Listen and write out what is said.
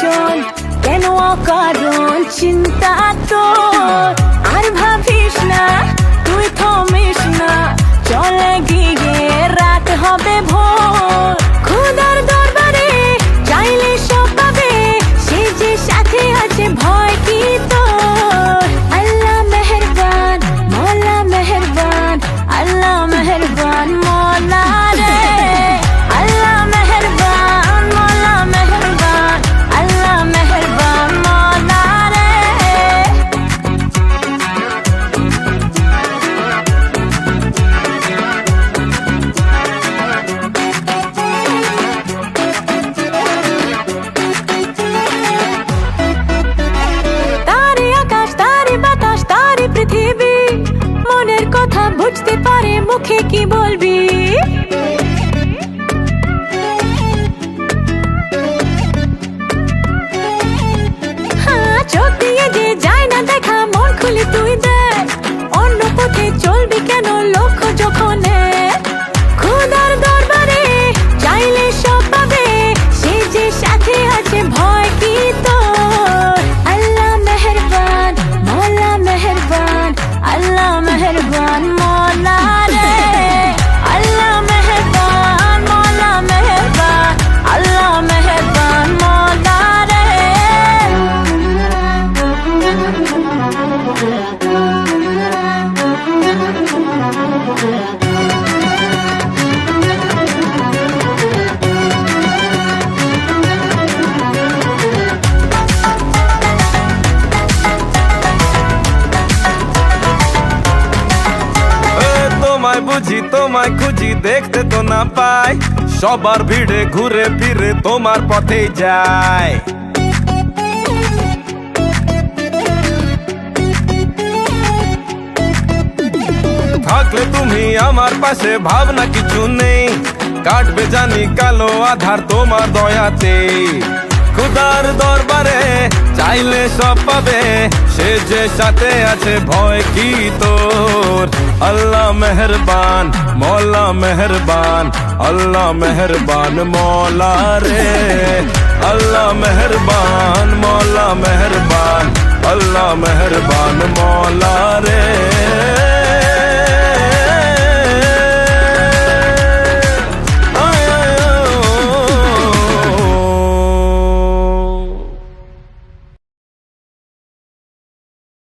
চঞ্চল কেন অকারণ চিন্তা তোর আর ভাবিস না তুই থমিস না চলে গিয়ে রাত হবে ভোর খোদার দরবারে চাইলে সব পাবে সে যে সাথে আছে ভয় কি তোর আল্লাহ মেহেরবান মওলা মেহেরবান আল্লাহ মেহেরবান মওলা রে আল্লাহ মেহেরবান মওলা মেহেরবান আল্লাহ মেহেরবান মওলা রে তারে আকাশ তারে বাতাস তারে পৃথিবী মনের কথা বুঝতে পারে মুখে কি বলবি হ্যাঁ চোখ দিয়ে যে যায় না দেখা মন খুলে তুই দেখ অন্য পথে চলবি কেন লক্ষ্য যখন এক। খোদার দরবারে চাইলে সব পাবে সে যে সাথে আছে ভয় কি তোর আল্লাহ মেহেরবান মওলা মেহেরবান আল্লাহ মেহেরবান মওলা রে আল্লাহ মেহেরবান মওলা মেহেরবান আল্লাহ মেহেরবান মওলা রে তোমায় বুঝি তোমায় খুঁজি দেখতে তো না পাই সবার ভিড়ে ঘুরে ফিরে তোমার পথেই যায় থাকলে তুমি আমার পাশে ভাবনা কিছু নেই কাটবে জানি কালো আধার তোমার দয়াতে খুদার দরবারে চাইলে সব পাবে সে যে সাথে আছে ভয় কি তোর আল্লাহ মেহেরবান মওলা মেহেরবান আল্লাহ মেহেরবান মওলা রে আল্লাহ মেহেরবান মওলা মেহেরবান আল্লাহ মেহেরবান মওলা রে